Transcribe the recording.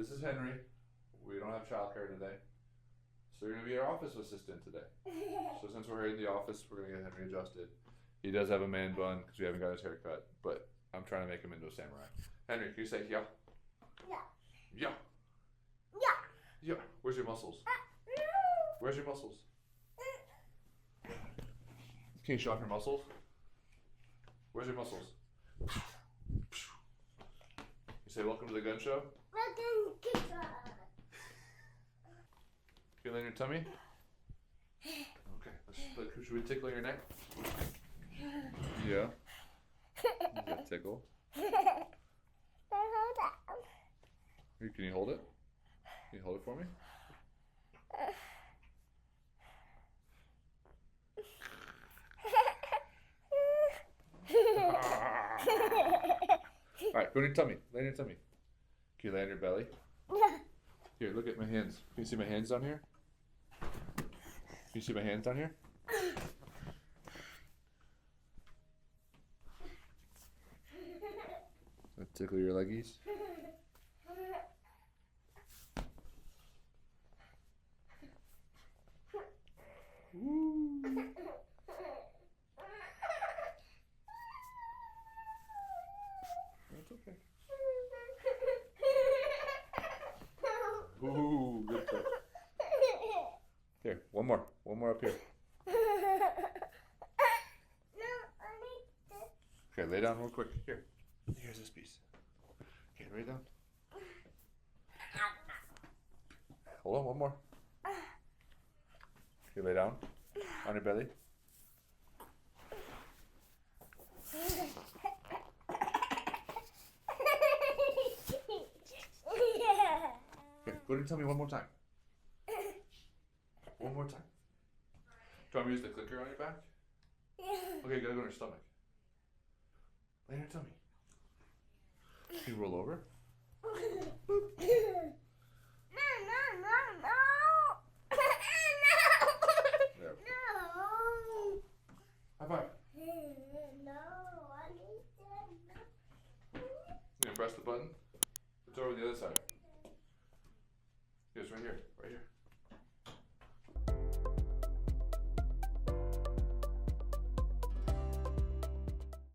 this is Henry. We don't have childcare today. So you're going to be our office assistant today. So since we're here in the office, we're going to get Henry adjusted. He does have a man bun because we haven't got his hair cut, but I'm trying to make him into a samurai. Henry, can you say yeah? Yeah. Yeah. Yeah. Yeah. Where's your muscles? Where's your muscles? Can you show off your muscles? Where's your muscles? You say welcome to the gun show? Feeling your tummy? Okay, look, should we tickle your neck? Yeah. You got tickle. Can you hold it? Can you hold it for me? Alright, go on your tummy. Lay on your tummy. Can you lay on your belly? Here, look at my hands. Can you see my hands down here? Can you see my hands down here? Let's tickle your leggies. Woo. That's okay. Ooh, good touch. Here, one more up here. Okay, lay down real quick. Here, here's this piece. Okay, lay down. Hold on, one more. Okay, lay down on your belly. Okay, go ahead and tell me one more time. One more time. Do you want me to use the clicker on your back? Yeah. Okay, you gotta go on your stomach. Lay on your tummy. Can you roll over? No. There. No. High five. No, I need that. You gonna press the button? It's over on the other side.